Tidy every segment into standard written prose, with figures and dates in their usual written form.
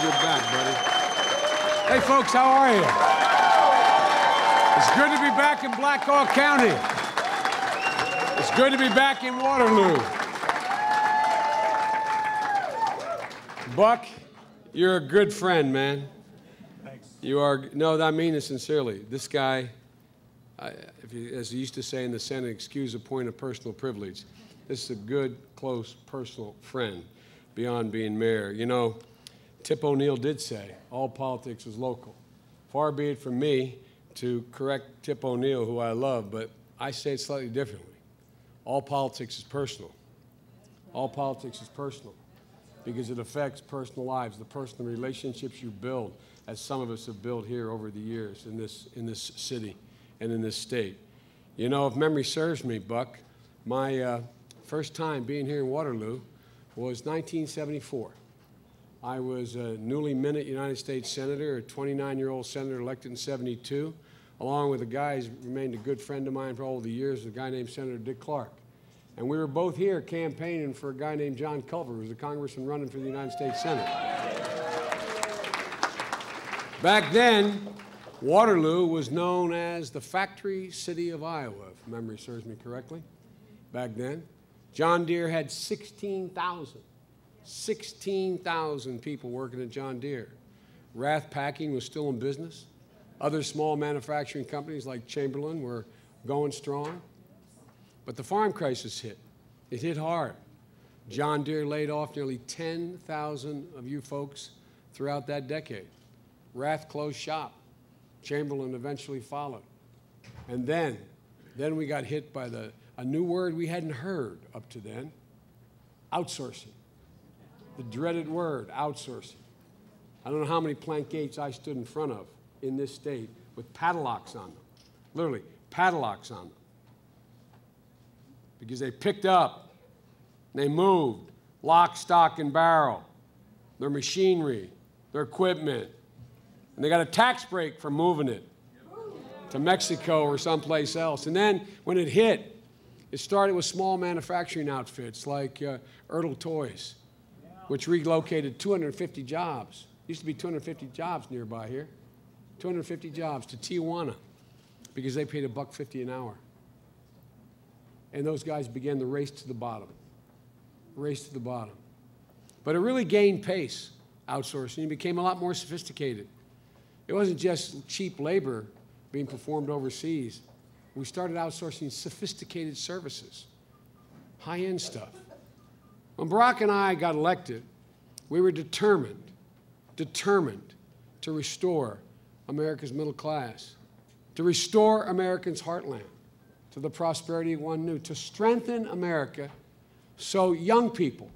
you're back, buddy. Hey, folks, how are you? It's good to be back in Black Hawk County. It's good to be back in Waterloo. Buck, you're a good friend, man. Thanks. You are, no, I mean it sincerely. This guy, as he used to say in the Senate, excuse a point of personal privilege. This is a good, close, personal friend beyond being mayor. You know, Tip O'Neill did say, all politics is local. Far be it from me to correct Tip O'Neill, who I love, but I say it slightly differently. All politics is personal. All politics is personal because it affects personal lives, the personal relationships you build, as some of us have built here over the years in this city and in this state. You know, if memory serves me, Buck, my first time being here in Waterloo was 1974. I was a newly minted United States Senator, a 29-year-old senator elected in 72, along with a guy who's remained a good friend of mine for all the years, a guy named Senator Dick Clark. And we were both here campaigning for a guy named John Culver, who was a congressman running for the United States Senate. Back then, Waterloo was known as the factory city of Iowa, if memory serves me correctly. Back then, John Deere had 16,000 people working at John Deere. Rath Packing was still in business. Other small manufacturing companies like Chamberlain were going strong. But the farm crisis hit. It hit hard. John Deere laid off nearly 10,000 of you folks throughout that decade. Rath closed shop. Chamberlain eventually followed. And then we got hit by a new word we hadn't heard up to then, outsourcing. The dreaded word, outsourcing. I don't know how many plant gates I stood in front of in this state with padlocks on them, literally padlocks on them. Because they picked up, they moved, lock, stock, and barrel, their machinery, their equipment, and they got a tax break for moving it to Mexico or someplace else. And then when it hit, it started with small manufacturing outfits like Ertl Toys, which relocated 250 jobs. Used to be 250 jobs nearby here. 250 jobs to Tijuana because they paid $1.50 an hour. And those guys began the race to the bottom. Race to the bottom. But it really gained pace, outsourcing. It became a lot more sophisticated. It wasn't just cheap labor being performed overseas. We started outsourcing sophisticated services, high-end stuff. When Barack and I got elected, we were determined to restore America's middle class, to restore Americans' heartland to the prosperity one knew, to strengthen America so young people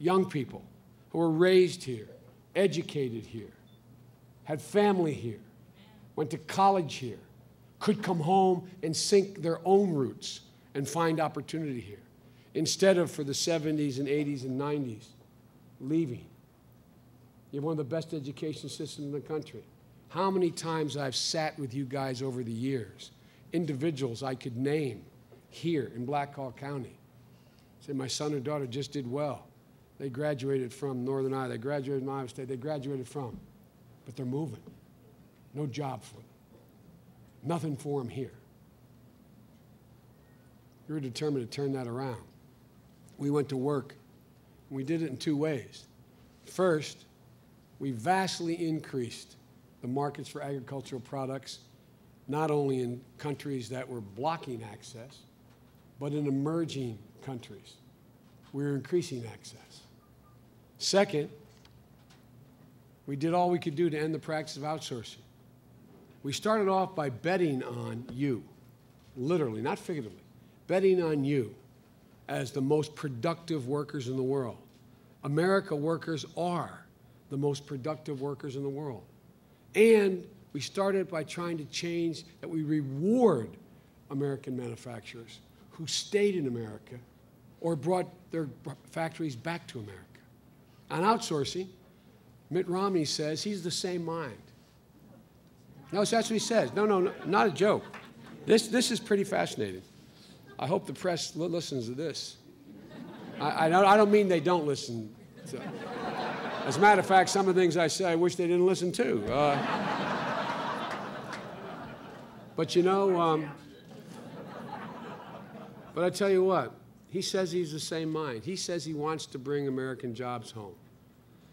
who were raised here, educated here, had family here, went to college here, could come home and sink their own roots and find opportunity here, instead of for the 70s and 80s and 90s, leaving. You have one of the best education systems in the country. How many times I've sat with you guys over the years, individuals I could name here in Black Hawk County, say my son or daughter just did well. They graduated from Northern Iowa, they graduated from Iowa State, they graduated from, but they're moving. No job for them. Nothing for them here. We were determined to turn that around. We went to work, and we did it in two ways. First, we vastly increased the markets for agricultural products, not only in countries that were blocking access, but in emerging countries. We were increasing access. Second, we did all we could do to end the practice of outsourcing. We started off by betting on you, literally, not figuratively, betting on you as the most productive workers in the world. America workers are the most productive workers in the world. And we started by trying to change that we reward American manufacturers who stayed in America or brought their factories back to America. On outsourcing, Mitt Romney says he's the same mind. No, that's what he says. No, not a joke. This is pretty fascinating. I hope the press listens to this. I don't mean they don't listen. As a matter of fact, some of the things I say, I wish they didn't listen to. But you know, but I tell you what, he says he's the same mind. He says he wants to bring American jobs home.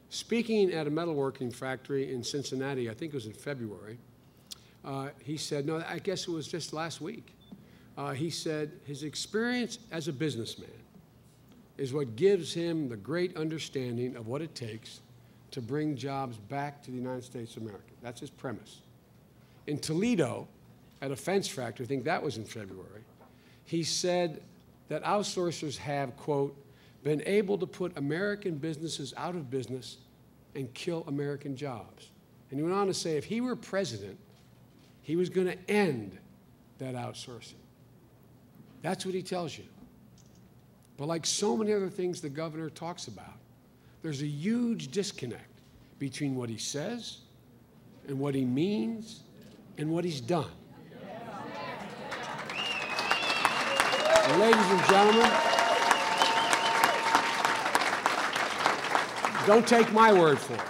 Speaking at a metalworking factory in Cincinnati, I think it was in February, he said, no, I guess it was just last week. He said his experience as a businessman is what gives him the great understanding of what it takes to bring jobs back to the United States of America. That's his premise. In Toledo, at a fence factory, I think that was in February, he said that outsourcers have, quote, been able to put American businesses out of business and kill American jobs. And he went on to say if he were president, he was going to end that outsourcing. That's what he tells you. But like so many other things the governor talks about, there's a huge disconnect between what he says and what he means and what he's done. And ladies and gentlemen, don't take my word for it.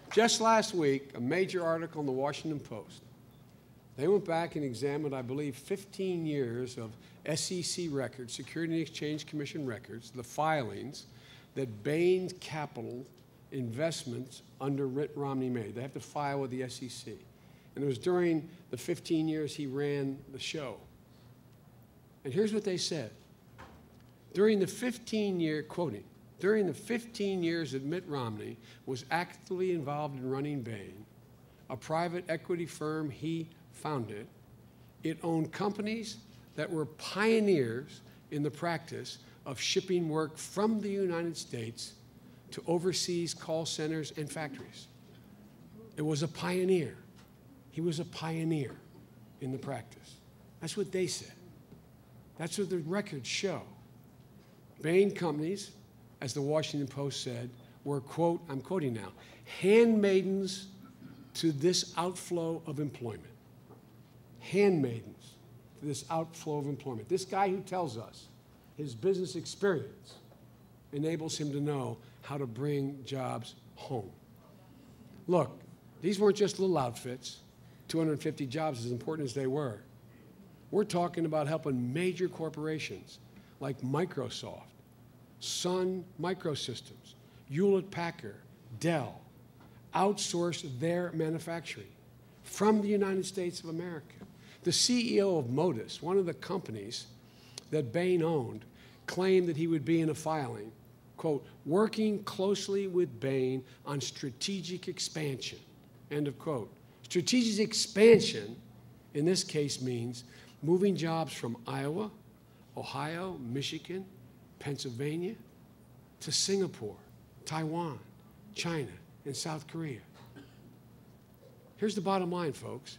Just last week, a major article in the Washington Post, they went back and examined, I believe, 15 years of SEC records, Securities and Exchange Commission records, the filings that Bain Capital Investments under Mitt Romney made. They have to file with the SEC. And it was during the 15 years he ran the show. And here's what they said. During the 15-year, quoting, during the 15 years that Mitt Romney was actively involved in running Bain, a private equity firm he founded, it owned companies that were pioneers in the practice of shipping work from the United States to overseas call centers and factories. It was a pioneer. He was a pioneer in the practice. That's what they said. That's what the records show. Bain companies, as the Washington Post said, were, quote, I'm quoting now, handmaidens to this outflow of employment. Handmaidens to this outflow of employment. This guy who tells us his business experience enables him to know how to bring jobs home. Look, these weren't just little outfits, 250 jobs, as important as they were. We're talking about helping major corporations like Microsoft, Sun Microsystems, Hewlett-Packard, Dell, outsource their manufacturing from the United States of America. The CEO of Modus, one of the companies that Bain owned, claimed that he would be in a filing, quote, working closely with Bain on strategic expansion, end of quote. Strategic expansion, in this case, means moving jobs from Iowa, Ohio, Michigan, Pennsylvania, to Singapore, Taiwan, China, and South Korea. Here's the bottom line, folks.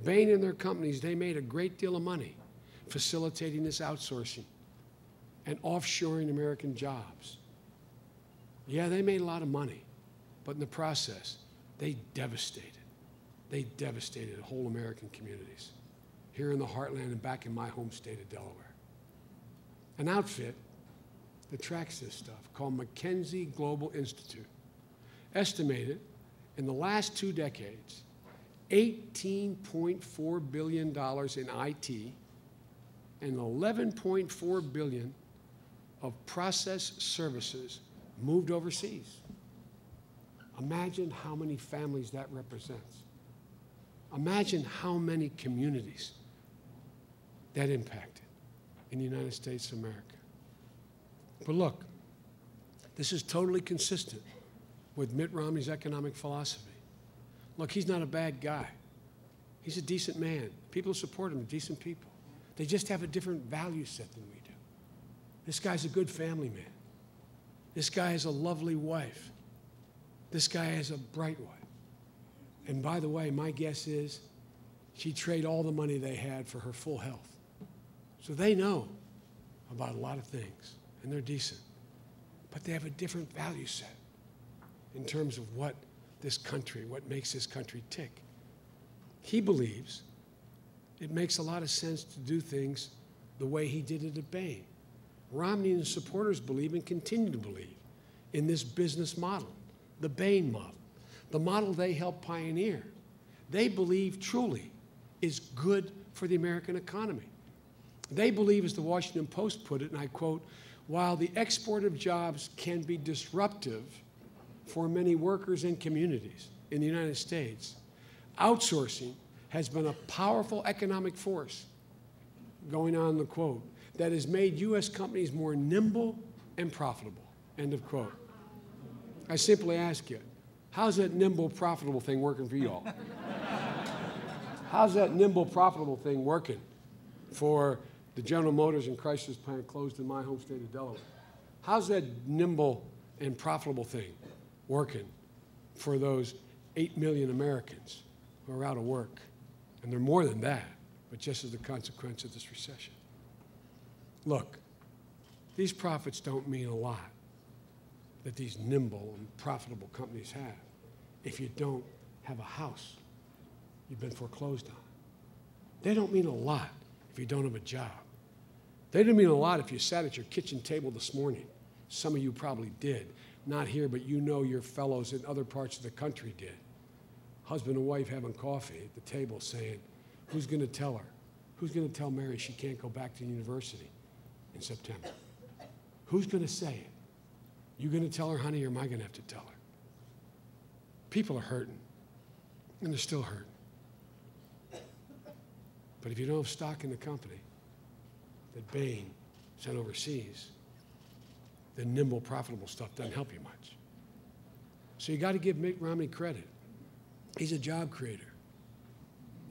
Bain and their companies, they made a great deal of money facilitating this outsourcing and offshoring American jobs. Yeah, they made a lot of money, but in the process, they devastated whole American communities here in the heartland and back in my home state of Delaware. An outfit that tracks this stuff called McKinsey Global Institute estimated in the last 2 decades, $18.4 billion in IT and $11.4 billion of process services moved overseas. Imagine how many families that represents. Imagine how many communities that impacted in the United States of America. But look, this is totally consistent with Mitt Romney's economic philosophy. Look, he's not a bad guy. He's a decent man. People who support him are decent people. They just have a different value set than we do. This guy's a good family man. This guy has a lovely wife. This guy has a bright wife. And by the way, my guess is she'd trade all the money they had for her full health. So they know about a lot of things, and they're decent. But they have a different value set in terms of what this country, what makes this country tick. He believes it makes a lot of sense to do things the way he did it at Bain. Romney and his supporters believe and continue to believe in this business model the Bain model, the model they helped pioneer, they believe truly is good for the American economy. They believe, as the Washington Post put it, and I quote, while the export of jobs can be disruptive for many workers and communities in the United States, outsourcing has been a powerful economic force, going on the quote, that has made U.S. companies more nimble and profitable, end of quote. I simply ask you, how's that nimble, profitable thing working for you all? How's that nimble, profitable thing working for the General Motors and Chrysler's plant closed in my home state of Delaware? How's that nimble and profitable thing working for those 8 million Americans who are out of work? And they're more than that, but just as a consequence of this recession. Look, these profits don't mean a lot that these nimble and profitable companies have if you don't have a house you've been foreclosed on. They don't mean a lot if you don't have a job. They don't mean a lot if you sat at your kitchen table this morning. Some of you probably did. Not here, but you know your fellows in other parts of the country did. Husband and wife having coffee at the table saying, who's going to tell her? Who's going to tell Mary she can't go back to university in September? Who's going to say it? You going to tell her, honey, or am I going to have to tell her? People are hurting, and they're still hurting. But if you don't have stock in the company that Bain sent overseas, the nimble, profitable stuff doesn't help you much. So you got to give Mitt Romney credit. He's a job creator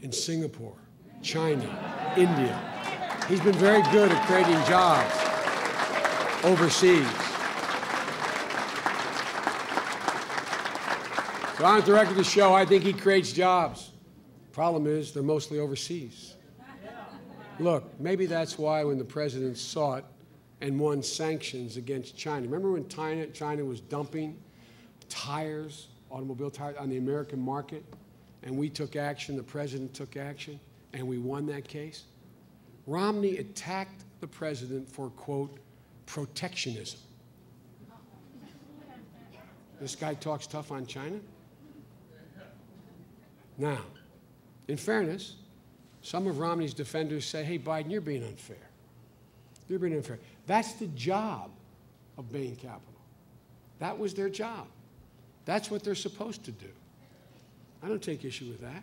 in Singapore, China, India. He's been very good at creating jobs overseas. So on the record of the show, I think he creates jobs. Problem is, they're mostly overseas. Look, maybe that's why when the president sought and won sanctions against China, remember when China was dumping tires, automobile tires, on the American market, and we took action, the president took action, and we won that case? Romney attacked the president for, quote, protectionism. This guy talks tough on China? Now, in fairness, some of Romney's defenders say, hey, Biden, you're being unfair. You're being unfair. That's the job of Bain Capital. That was their job. That's what they're supposed to do. I don't take issue with that.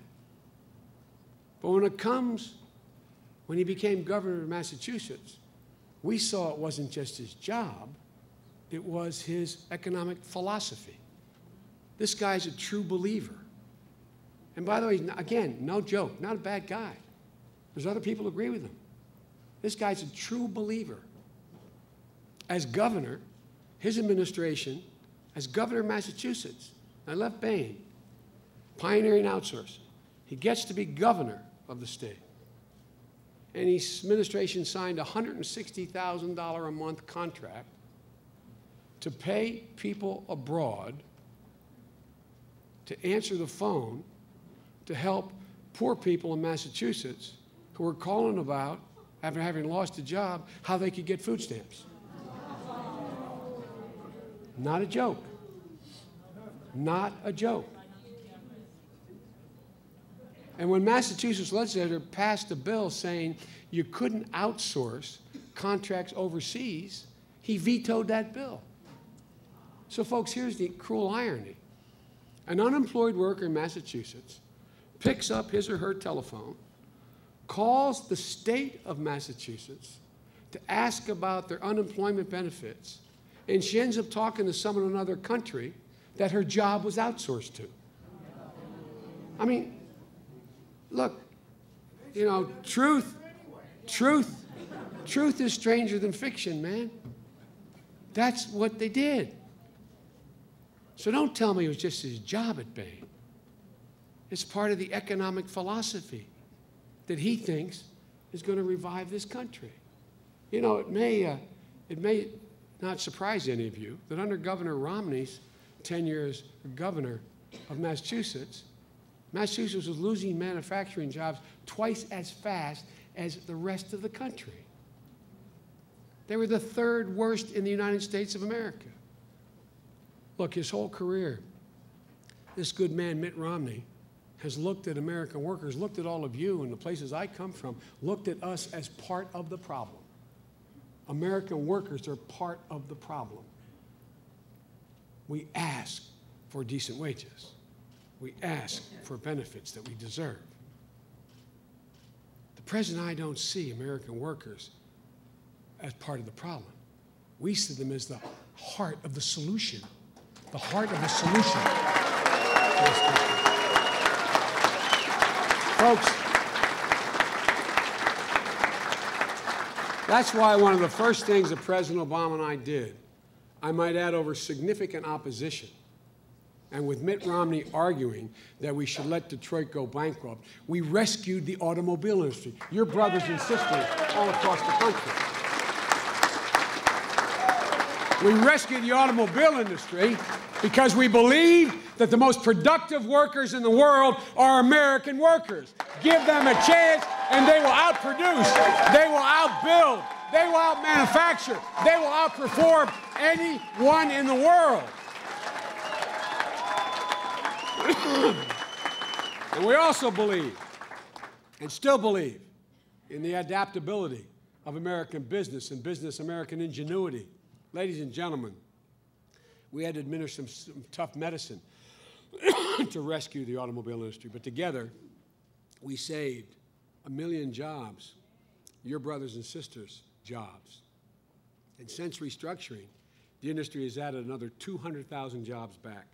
But when he became governor of Massachusetts, we saw it wasn't just his job, it was his economic philosophy. This guy's a true believer. And by the way, again, no joke, not a bad guy. There's other people who agree with him. This guy's a true believer. As governor, his administration, as governor of Massachusetts, I left Bain, pioneering outsourcing. He gets to be governor of the state. And his administration signed a $160,000 a month contract to pay people abroad to answer the phone to help poor people in Massachusetts who were calling about, after having lost a job, how they could get food stamps. Not a joke. Not a joke. And when Massachusetts legislature passed a bill saying you couldn't outsource contracts overseas, he vetoed that bill. So folks, here's the cruel irony. An unemployed worker in Massachusetts picks up his or her telephone, calls the state of Massachusetts to ask about their unemployment benefits, and she ends up talking to someone in another country that her job was outsourced to. I mean, look, you know, truth is stranger than fiction, man. That's what they did. So don't tell me it was just his job at Bain. It's part of the economic philosophy that he thinks is going to revive this country. You know, it may not surprise any of you that under Governor Romney's 10 years as governor of Massachusetts, Massachusetts was losing manufacturing jobs twice as fast as the rest of the country. They were the third worst in the United States of America. Look, his whole career, this good man, Mitt Romney, has looked at American workers, looked at all of you and the places I come from, looked at us as part of the problem. American workers are part of the problem. We ask for decent wages. We ask for benefits that we deserve. The president and I don't see American workers as part of the problem. We see them as the heart of the solution. The heart of the solution. Folks, that's why one of the first things that President Obama and I did, I might add over significant opposition, and with Mitt Romney arguing that we should let Detroit go bankrupt, we rescued the automobile industry, your brothers and sisters all across the country. We rescued the automobile industry because we believe that the most productive workers in the world are American workers. Give them a chance and they will outproduce, they will outbuild, they will outmanufacture, they will outperform anyone in the world. And we also believe, and still believe, in the adaptability of American business and business American ingenuity. Ladies and gentlemen, we had to administer some tough medicine to rescue the automobile industry, but together we saved 1 million jobs, your brothers and sisters' jobs. And since restructuring, the industry has added another 200,000 jobs back.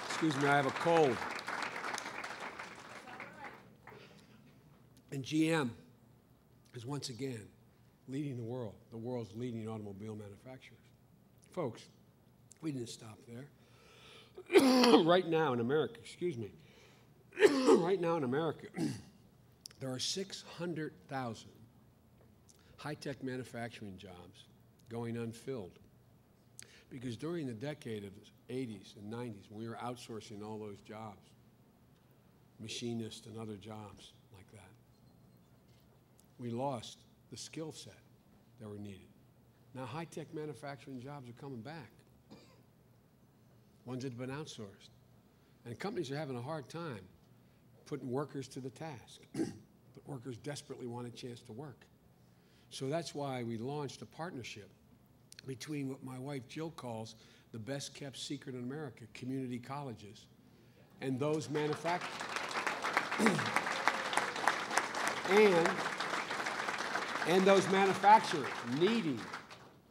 Excuse me, I have a cold. And GM is once again leading the world, the world's leading automobile manufacturers. Folks, we didn't stop there. Right now in America, right now in America, there are 600,000 high-tech manufacturing jobs going unfilled. Because during the decade of the 80s and 90s, when we were outsourcing all those jobs, machinists and other jobs like that, we lost the skill set that were needed. Now high-tech manufacturing jobs are coming back, ones that have been outsourced. And companies are having a hard time putting workers to the task. But workers desperately want a chance to work. So that's why we launched a partnership between what my wife Jill calls the best kept secret in America, community colleges, and those manufacturers. and those manufacturers needing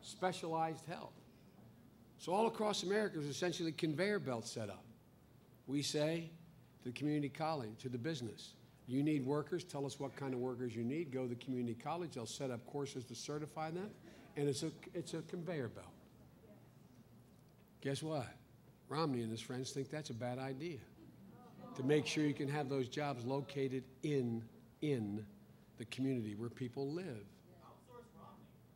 specialized help. So all across America is essentially a conveyor belt set up. We say to the community college, to the business, you need workers, tell us what kind of workers you need, go to the community college, they'll set up courses to certify them, and it's a conveyor belt. Guess what? Romney and his friends think that's a bad idea, to make sure you can have those jobs located in the community where people live. Outsource Romney.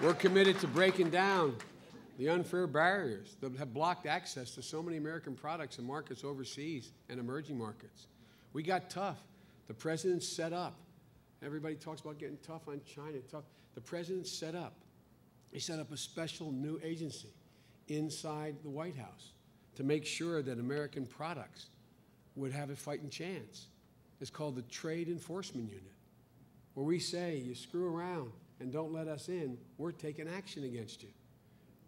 We're committed to breaking down the unfair barriers that have blocked access to so many American products in markets overseas and emerging markets. We got tough. The president set up. Everybody talks about getting tough on China. Tough. The president set up. He set up a special new agency inside the White House to make sure that American products would have a fighting chance. It's called the Trade Enforcement Unit, where we say, you screw around and don't let us in, we're taking action against you.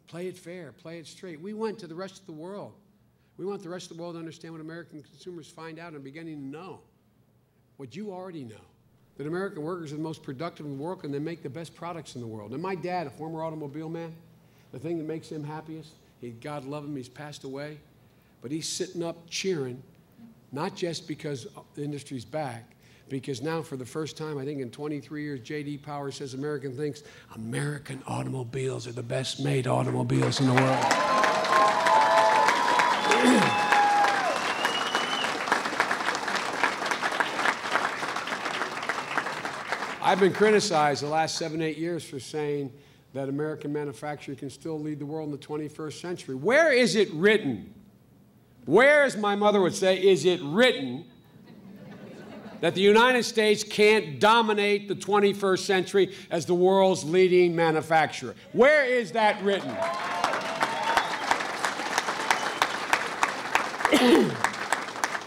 Play it fair, play it straight. We went to the rest of the world. We want the rest of the world to understand what American consumers find out and are beginning to know. What you already know, that American workers are the most productive in the world and they make the best products in the world. And my dad, a former automobile man, the thing that makes him happiest, God love him, he's passed away, but he's sitting up cheering, not just because the industry's back, because now for the first time, I think in 23 years, J.D. Power says American thinks American automobiles are the best made automobiles in the world. I've been criticized the last 7, 8 years for saying that American manufacturing can still lead the world in the 21st century. Where is it written? Where, as my mother would say, is it written that the United States can't dominate the 21st century as the world's leading manufacturer. Where is that written?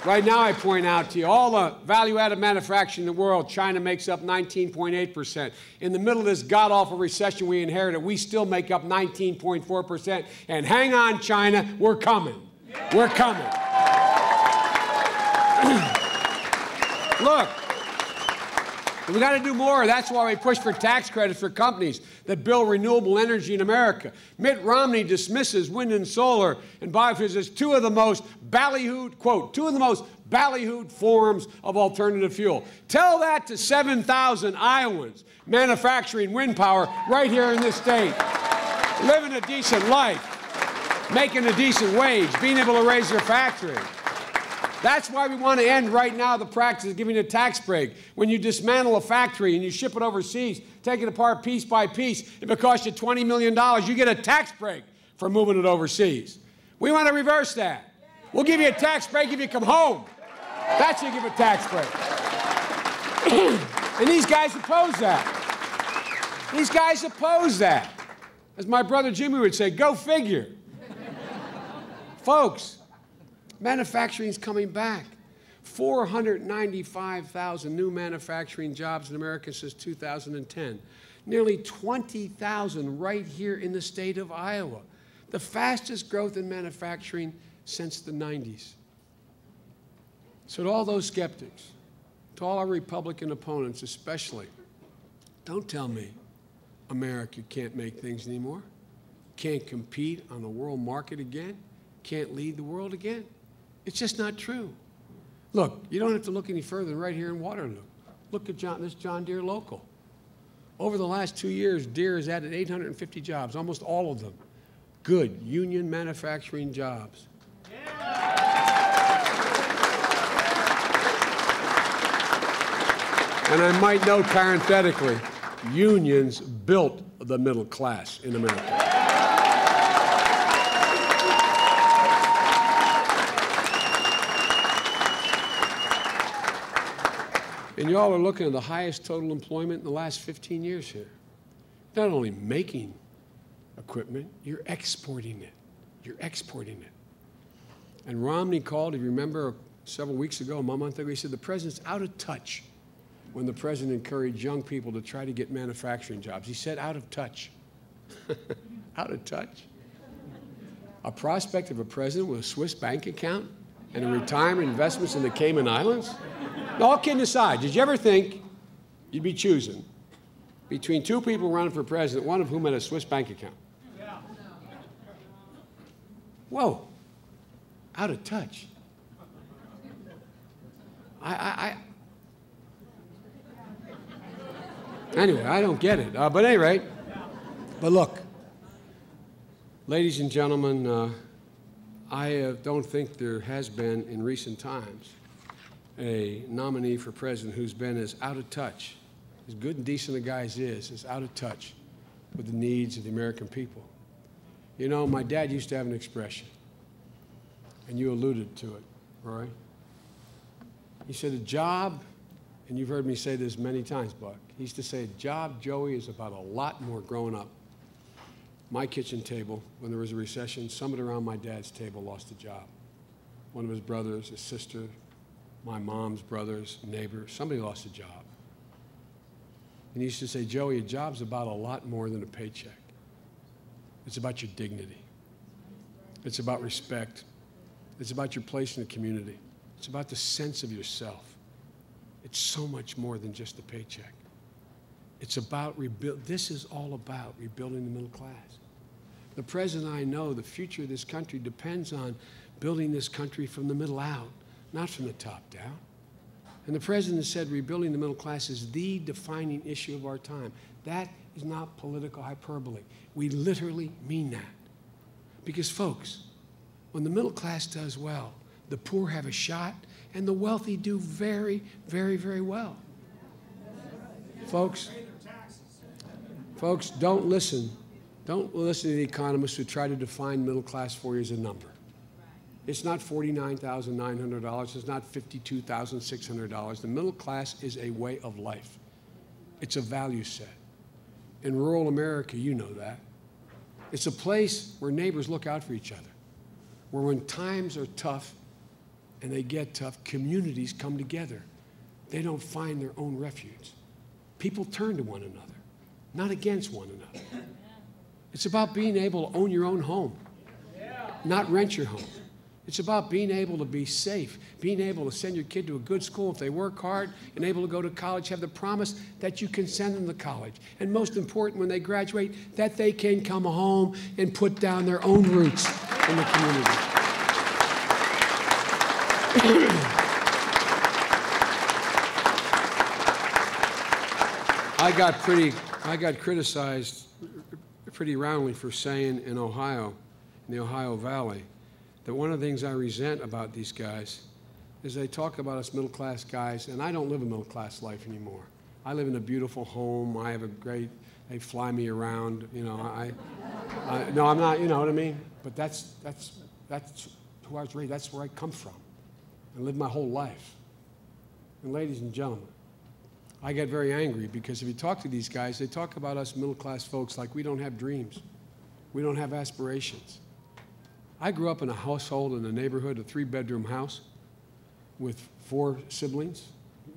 Right now, I point out to you, all the value-added manufacturing in the world, China makes up 19.8%. In the middle of this god-awful recession we inherited, we still make up 19.4%. And hang on, China, we're coming. We're coming. Look, we got to do more. That's why we push for tax credits for companies that build renewable energy in America. Mitt Romney dismisses wind and solar and biofuels as two of the most ballyhooed, quote, two of the most ballyhooed forms of alternative fuel. Tell that to 7,000 Iowans manufacturing wind power right here in this state, living a decent life, making a decent wage, being able to raise their factory. That's why we want to end right now the practice of giving a tax break. When you dismantle a factory and you ship it overseas, take it apart piece by piece, if it costs you $20 million, you get a tax break for moving it overseas. We want to reverse that. We'll give you a tax break if you come home. That's how you give a tax break. And these guys oppose that. These guys oppose that. As my brother Jimmy would say, go figure. Folks, manufacturing is coming back. 495,000 new manufacturing jobs in America since 2010. Nearly 20,000 right here in the state of Iowa. The fastest growth in manufacturing since the 90s. So to all those skeptics, to all our Republican opponents especially, don't tell me America can't make things anymore, can't compete on the world market again, can't lead the world again. It's just not true. Look, you don't have to look any further than right here in Waterloo. Look at this John Deere local. Over the last 2 years, Deere has added 850 jobs, almost all of them good union manufacturing jobs. And I might note parenthetically, unions built the middle class in America. And y'all are looking at the highest total employment in the last 15 years here. Not only making equipment, you're exporting it. You're exporting it. And Romney called, if you remember, several weeks ago, a month ago, he said the president's out of touch when the president encouraged young people to try to get manufacturing jobs. He said out of touch. Out of touch? A prospect of a president with a Swiss bank account and a retirement investments in the Cayman Islands? All kidding aside, did you ever think you'd be choosing between two people running for president, one of whom had a Swiss bank account? Whoa, out of touch. Anyway, I don't get it. But at any rate, but look, ladies and gentlemen, I don't think there has been in recent times a nominee for president who's been as out of touch, as good and decent a guy as is out of touch with the needs of the American people. You know, my dad used to have an expression, and you alluded to it, Roy. He said, a job, and you've heard me say this many times, Buck, he used to say, a job, Joey, is about a lot more growing up. My kitchen table, when there was a recession, somebody around my dad's table lost a job. One of his brothers, his sister, my mom's brothers, neighbors, somebody lost a job. And he used to say, Joey, a job's about a lot more than a paycheck. It's about your dignity. It's about respect. It's about your place in the community. It's about the sense of yourself. It's so much more than just a paycheck. It's about this is all about rebuilding the middle class. The president I know, the future of this country depends on building this country from the middle out, not from the top down. And the president said rebuilding the middle class is the defining issue of our time. That is not political hyperbole. We literally mean that. Because, folks, when the middle class does well, the poor have a shot, and the wealthy do very, very, very well. Folks, don't listen. Don't listen to the economists who try to define middle class for you as a number. It's not $49,900. It's not $52,600. The middle class is a way of life. It's a value set. In rural America, you know that. It's a place where neighbors look out for each other, where when times are tough and they get tough, communities come together. They don't find their own refuge. People turn to one another, not against one another. It's about being able to own your own home, not rent your home. It's about being able to be safe, being able to send your kid to a good school if they work hard, and able to go to college, have the promise that you can send them to college. And most important, when they graduate, that they can come home and put down their own roots in the community. I got criticized pretty roundly for saying in Ohio, in the Ohio Valley, that one of the things I resent about these guys is they talk about us middle-class guys, and I don't live a middle-class life anymore. I live in a beautiful home. I have a great, they fly me around, you know. No, I'm not, you know what I mean? But that's who I was raised, that's where I come from. I lived my whole life. And ladies and gentlemen, I get very angry because if you talk to these guys, they talk about us middle-class folks like we don't have dreams. We don't have aspirations. I grew up in a household in a neighborhood, a 3-bedroom house with 4 siblings,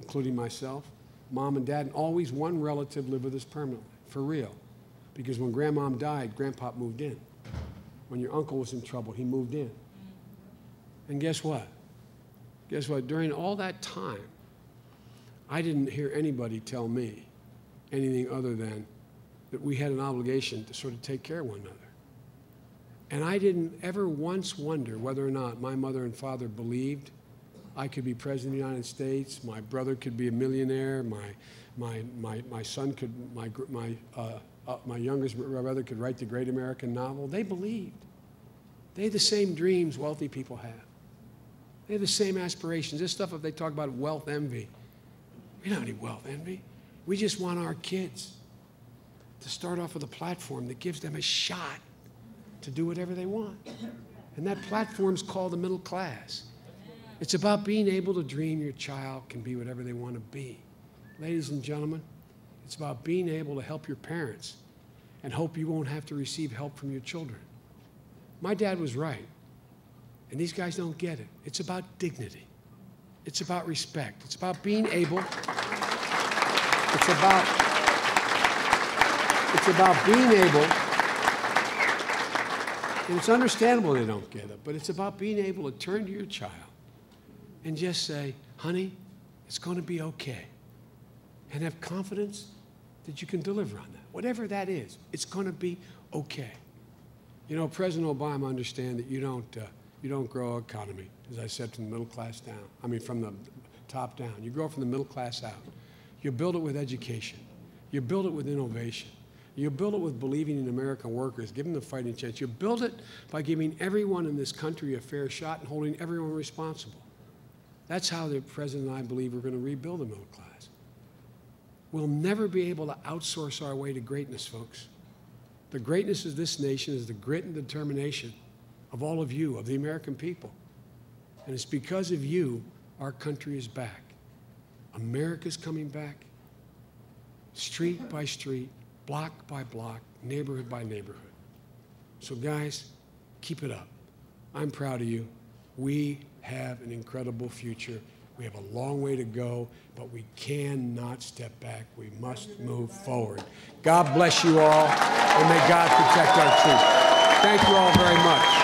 including myself, mom and dad, and always one relative lived with us permanently, for real. Because when grandmom died, grandpa moved in. When your uncle was in trouble, he moved in. And guess what? Guess what? During all that time, I didn't hear anybody tell me anything other than that we had an obligation to sort of take care of one another. And I didn't ever once wonder whether or not my mother and father believed I could be president of the United States, my brother could be a millionaire, my son could, my youngest brother could write the great American novel. They believed. They had the same dreams wealthy people have. They have the same aspirations. This stuff, if they talk about wealth envy, we don't have any wealth envy. We just want our kids to start off with a platform that gives them a shot to do whatever they want. And that platform's called the middle class. It's about being able to dream your child can be whatever they want to be. Ladies and gentlemen, it's about being able to help your parents and hope you won't have to receive help from your children. My dad was right, and these guys don't get it. It's about dignity. It's about respect. It's about being able, it's about being able. And it's understandable they don't get it, but it's about being able to turn to your child and just say, honey, it's going to be okay. And have confidence that you can deliver on that. Whatever that is, it's going to be okay. You know, President Obama understands that you don't grow an economy, as I said, from the middle class down. I mean, from the top down. You grow from the middle class out. You build it with education. You build it with innovation. You build it with believing in American workers, giving them a fighting chance. You build it by giving everyone in this country a fair shot and holding everyone responsible. That's how the President and I believe we're going to rebuild the middle class. We'll never be able to outsource our way to greatness, folks. The greatness of this nation is the grit and determination of all of you, of the American people. And it's because of you our country is back. America's coming back, street by street, block by block, neighborhood by neighborhood. So guys, keep it up. I'm proud of you. We have an incredible future. We have a long way to go, but we cannot step back. We must move forward. God bless you all, and may God protect our troops. Thank you all very much.